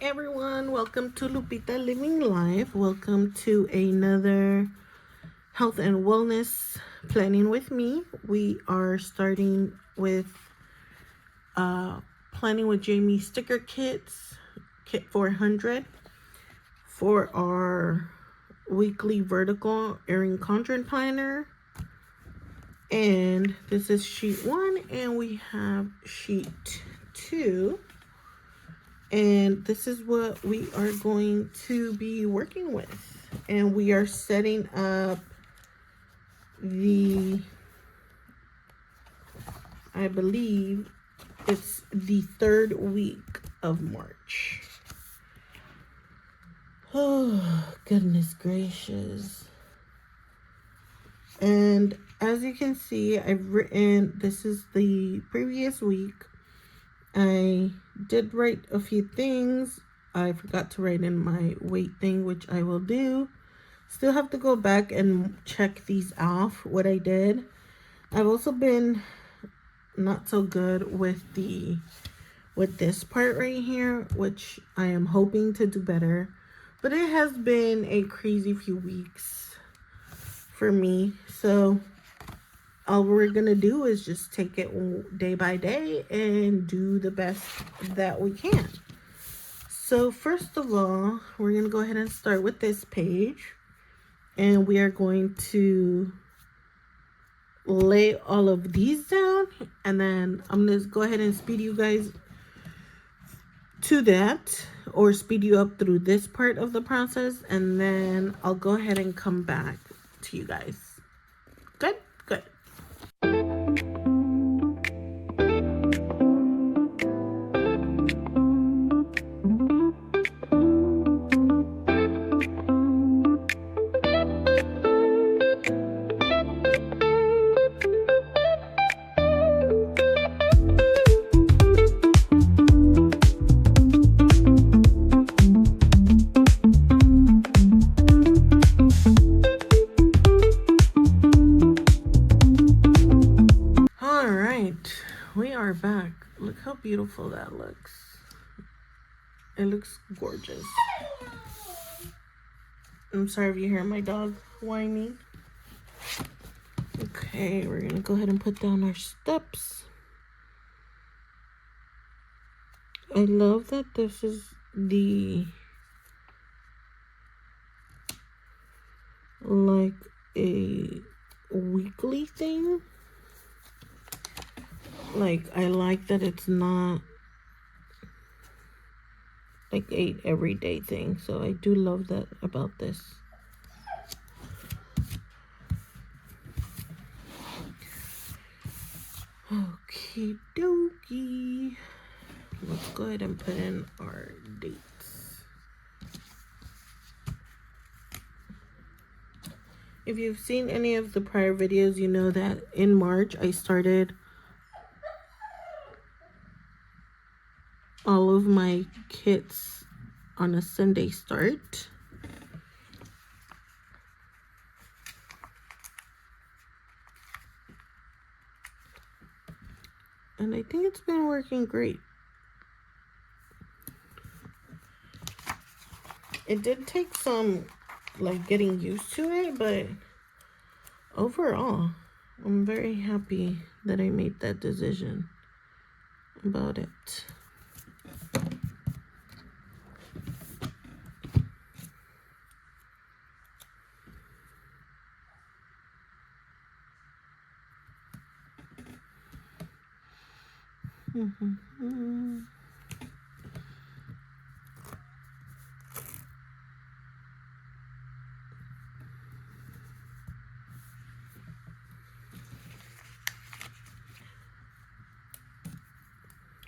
everyone, welcome to Lupita Living Life. Welcome to another health and wellness planning with me. We are starting with planning with Jamie sticker kits, kit 400 for our weekly vertical earring conjuring planner. And this is sheet 1 and we have sheet 2. And this is what we are going to be working with. And we are setting up I believe it's the 3rd week of March. Oh, goodness gracious. And as you can see, I've written, this is the previous week. I did write a few things. I forgot to write in my weight thing, which I will do. Still have to go back and check these off, what I did. I've also been not so good with this part right here, which I am hoping to do better. But it has been a crazy few weeks for me. So all we're gonna do is just take it day by day and do the best that we can. So first of all, we're gonna go ahead and start with this page, and we are going to lay all of these down, and then I'm gonna go ahead and speed you guys to that, or speed you up through this part of the process, and then I'll go ahead and come back to you guys. Good? Good. We are back. Look how beautiful that looks. It looks gorgeous. I'm sorry if you hear my dog whining. Okay, we're gonna go ahead and put down our steps. I love that this is like a weekly thing. Like, I like that it's not like a everyday thing. So I do love that about this. Okie dokie. Let's go ahead and put in our dates. If you've seen any of the prior videos, you know that in March I started all of my kits on a Sunday start. And I think it's been working great. It did take some getting used to it, but overall, I'm very happy that I made that decision about it.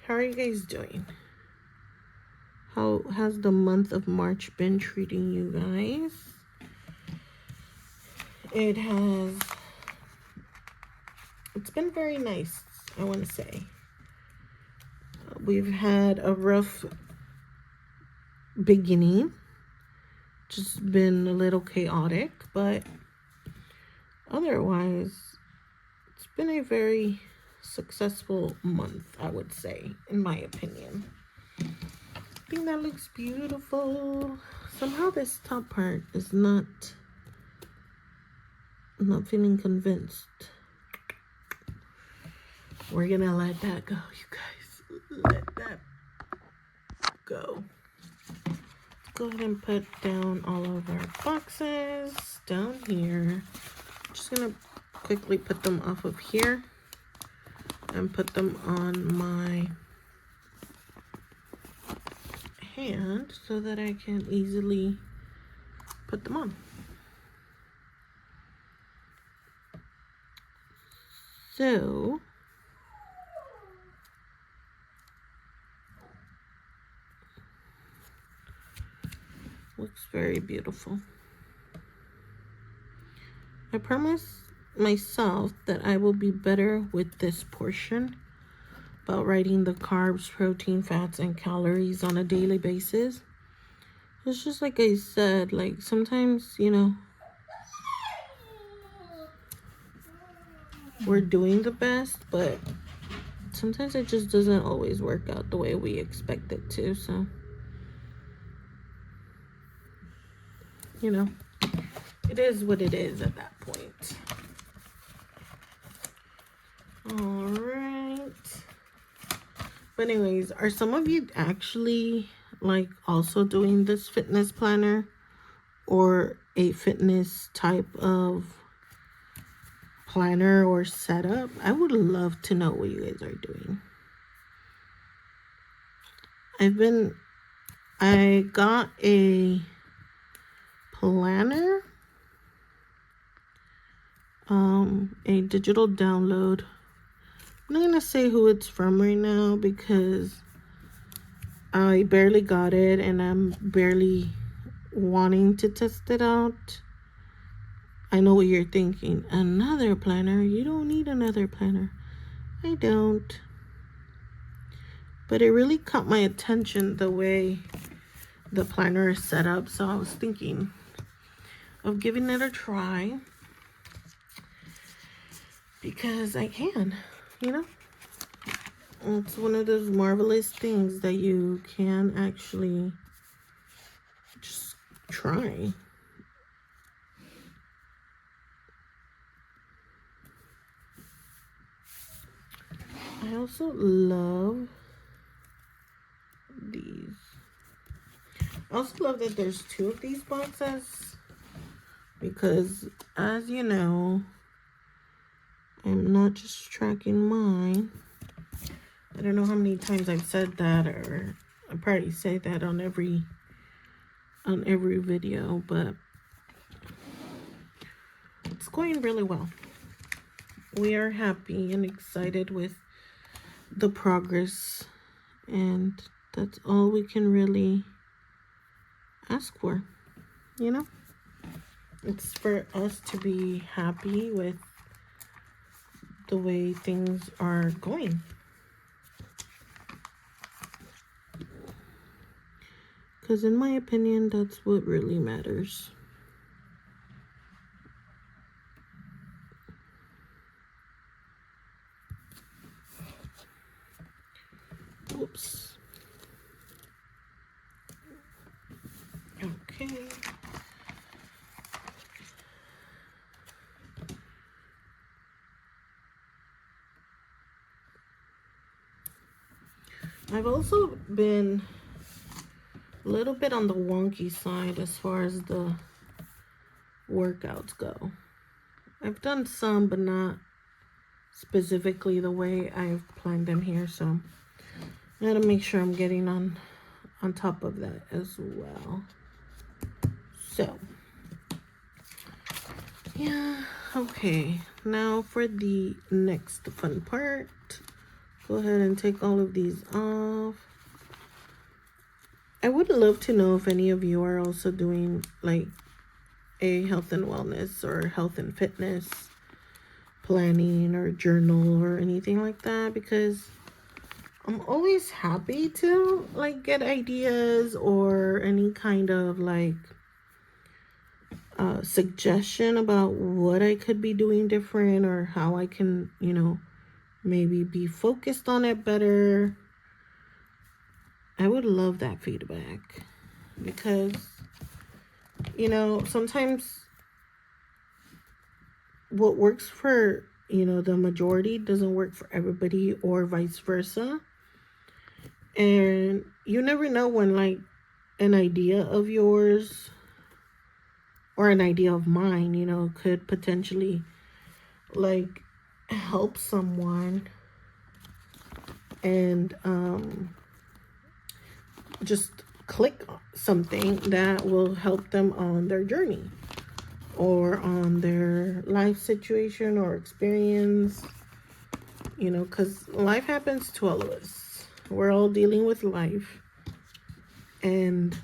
How are you guys doing? How has the month of March been treating you guys? It's been very nice, I want to say. We've had a rough beginning, just been a little chaotic, but otherwise it's been a very successful month, I would say, in my opinion. I think that looks beautiful. Somehow this top part is not, I'm not feeling convinced. We're gonna let that go, you guys. Let that go. Go ahead and put down all of our boxes down here. Just gonna quickly put them off of here and put them on my hand so that I can easily put them on. So looks very beautiful. I promise myself that I will be better with this portion about writing the carbs, protein, fats, and calories on a daily basis. It's just like I said, like sometimes, you know, we're doing the best, but sometimes it just doesn't always work out the way we expect it to. So, you know, it is what it is at that point. All right. But anyways, are some of you actually like also doing this fitness planner or a fitness type of planner or setup? I would love to know what you guys are doing. I got a planner, a digital download. I'm not gonna say who it's from right now because I barely got it and I'm barely wanting to test it out. I know what you're thinking. Another planner? You don't need another planner. I don't. But it really caught my attention the way the planner is set up. So I was thinking of giving it a try. Because I can, you know. It's one of those marvelous things that you can actually just try. I also love these. I also love that there's two of these boxes because, as you know, I'm not just tracking mine. I don't know how many times I've said that, or I probably say that on every video, but it's going really well. We are happy and excited with the progress, and that's all we can really ask for, you know. It's for us to be happy with the way things are going, because in my opinion, that's what really matters. Oops. Okay. I've also been a little bit on the wonky side as far as the workouts go. I've done some, but not specifically the way I've planned them here, so I gotta make sure I'm getting on top of that as well. So yeah, okay, now for the next fun part. Go ahead and take all of these off. I would love to know if any of you are also doing like a health and wellness or health and fitness planning or journal or anything like that, because I'm always happy to like get ideas or any kind of like suggestion about what I could be doing different or how I can, you know, maybe be focused on it better. I would love that feedback, because, sometimes what works for, the majority doesn't work for everybody, or vice versa. And you never know when, like, an idea of yours or an idea of mine, could potentially, like, help someone, and just click something that will help them on their journey or on their life situation or experience, because life happens to all of us. We're all dealing with life. And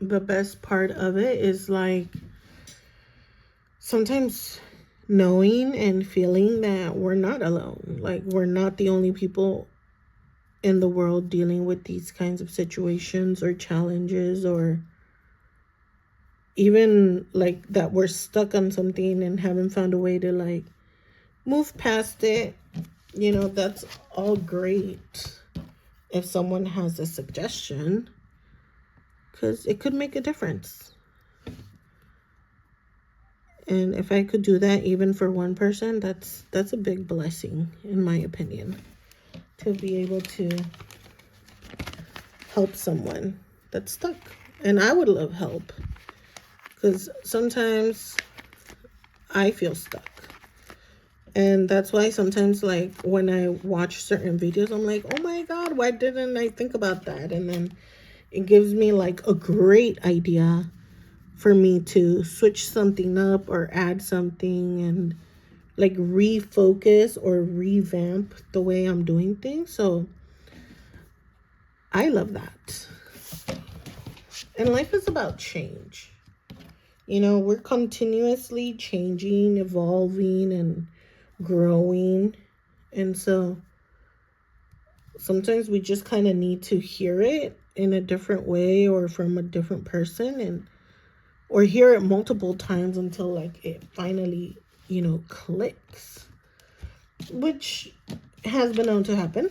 the best part of it is, like, sometimes knowing and feeling that we're not alone. Like, we're not the only people in the world dealing with these kinds of situations or challenges, or even, like, that we're stuck on something and haven't found a way to, like, move past it. That's all great if someone has a suggestion, because it could make a difference. And if I could do that even for one person, that's a big blessing, in my opinion, to be able to help someone that's stuck. And I would love help, because sometimes I feel stuck. And that's why sometimes, like, when I watch certain videos, I'm like, oh my God, why didn't I think about that? And then it gives me, like, a great idea for me to switch something up or add something, and, like, refocus or revamp the way I'm doing things. So I love that. And life is about change. We're continuously changing, evolving, and growing. And so sometimes we just kind of need to hear it in a different way or from a different person, and or hear it multiple times until, like, it finally, clicks, which has been known to happen,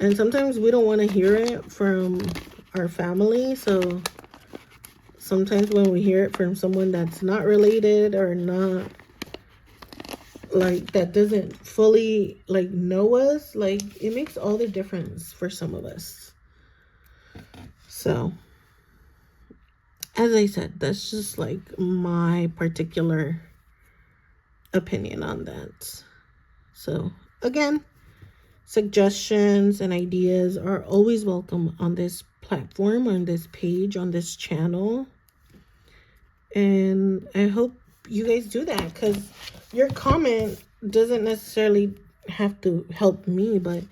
and sometimes we don't want to hear it from our family. So sometimes when we hear it from someone that's not related, or not, like, that doesn't fully, like, know us, like, it makes all the difference for some of us. So as I said, that's just, like, my particular opinion on that. So again, suggestions and ideas are always welcome on this platform, on this page, on this channel. And I hope you guys do that, because your comment doesn't necessarily have to help me, but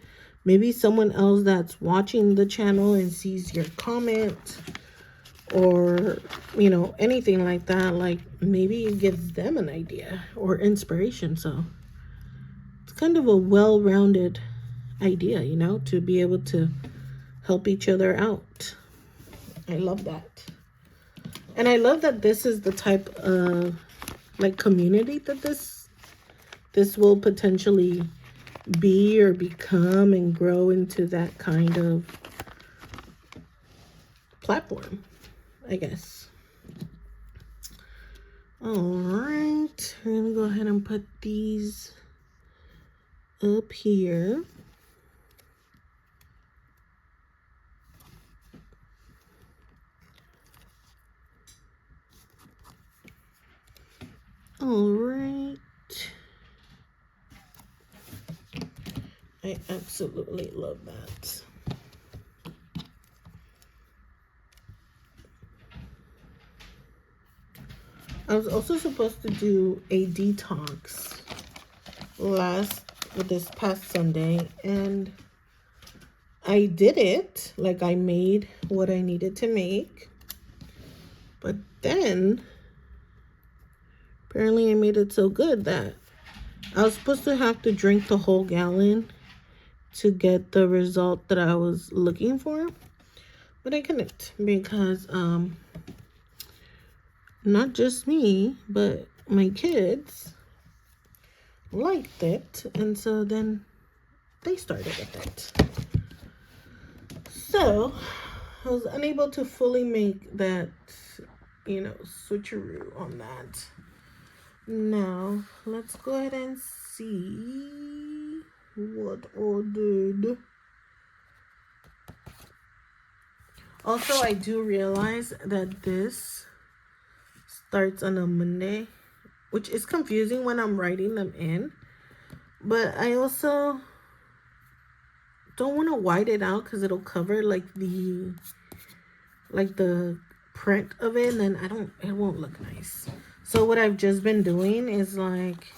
maybe someone else that's watching the channel and sees your comment, or, anything like that, like, maybe it gives them an idea or inspiration. So it's kind of a well-rounded idea, to be able to help each other out. I love that. And I love that this is the type of, like, community that this will potentially be or become, and grow into that kind of platform, I guess. All right, we're gonna go ahead and put these up here. All right. I absolutely love that. I was also supposed to do a detox this past Sunday, and I did it. Like, I made what I needed to make, but then apparently I made it so good that I was supposed to have to drink the whole gallon to get the result that I was looking for, but I couldn't, because not just me, but my kids liked it, and so then they started with it. So I was unable to fully make that, switcheroo on that. Now let's go ahead and see what I did. Also, I do realize that this starts on a Monday, which is confusing when I'm writing them in. But I also don't want to white it out because it'll cover like the print of it, and then it won't look nice. So what I've just been doing is, like,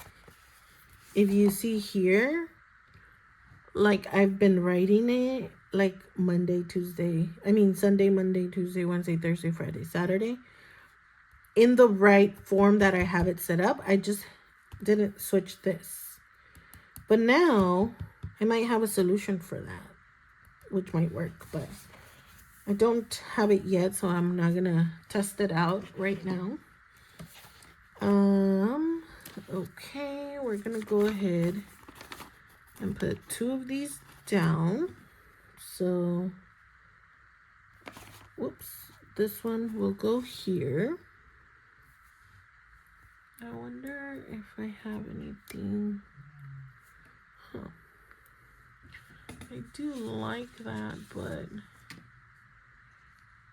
if you see here, like, I've been writing it like Sunday, Monday, Tuesday, Wednesday, Thursday, Friday, Saturday, in the right form that I have it set up. I just didn't switch this. But now I might have a solution for that, which might work, but I don't have it yet, so I'm not gonna test it out right now. Okay, we're gonna go ahead and put 2 of these down. So, whoops, this one will go here. I wonder if I have anything. I do like that, but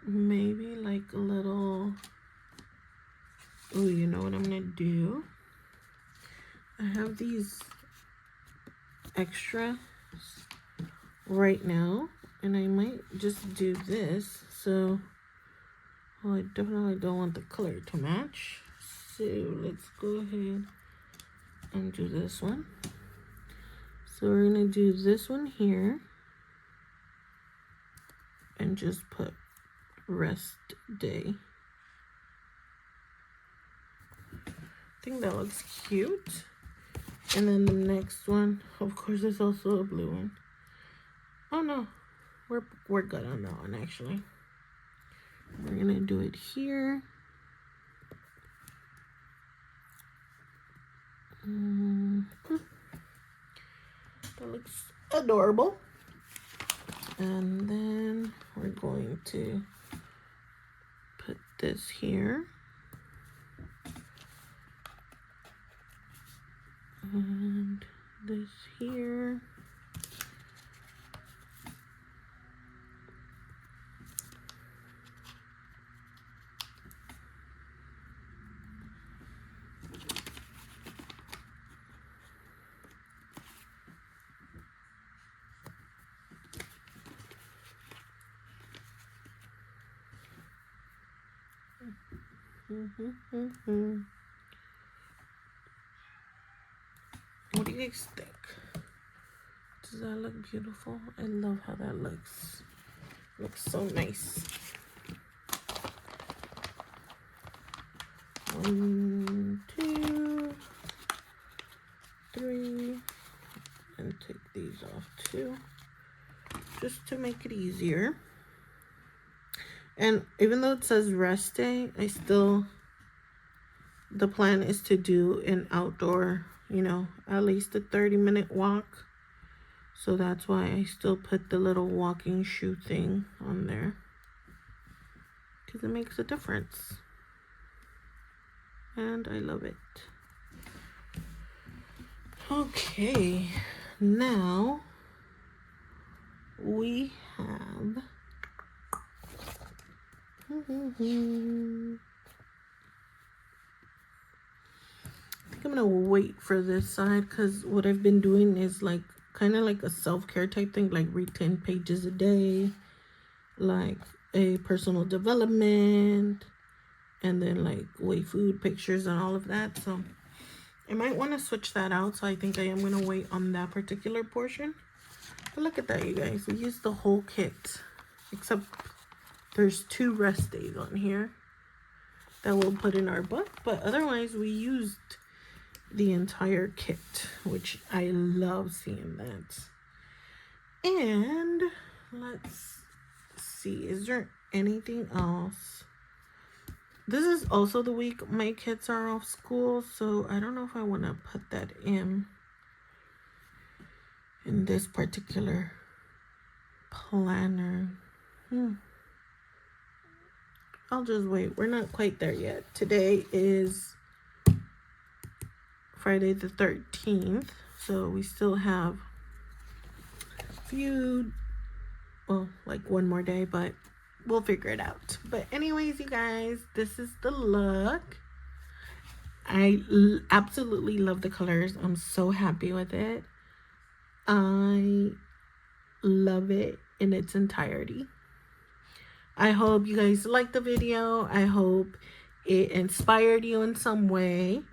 maybe like a little. Oh, you know what I'm gonna do? I have these extra right now, and I might just do this. So, I definitely don't want the color to match. So let's go ahead and do this one. So we're gonna do this one here and just put rest day. I think that looks cute. And then the next one, of course, is also a blue one. Oh no, we're good on that one actually. We're gonna do it here. That looks adorable. And then we're going to put this here. And this here. What do you guys think? Does that look beautiful? I love how that looks. Looks so nice. 1, 2, 3, and take these off too, just to make it easier. And even though it says rest day, the plan is to do an outdoor, at least a 30-minute walk. So that's why I still put the little walking shoe thing on there, because it makes a difference. And I love it. Okay, now we have I think I'm gonna wait for this side, because what I've been doing is like kind of like a self-care type thing, like read 10 pages a day, like a personal development, and then like weigh food pictures and all of that. So I might want to switch that out. So I think I am gonna wait on that particular portion. But look at that, you guys. We used the whole kit, except there's 2 rest days on here that we'll put in our book, but otherwise we used the entire kit, which I love seeing that. And let's see, is there anything else This is also the week my kids are off school, so I don't know if I want to put that in this particular planner. I'll just wait. We're not quite there yet. Today is Friday the 13th, so we still have a few, well, like one more day, but we'll figure it out. But anyways, you guys, this is the look. I absolutely love the colors. I'm so happy with it. I love it in its entirety. I hope you guys liked the video. I hope it inspired you in some way.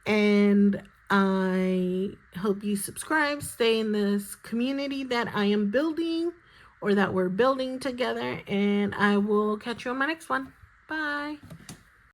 And I hope you subscribe, stay in this community that I am building, or that we're building together. And I will catch you on my next one. Bye.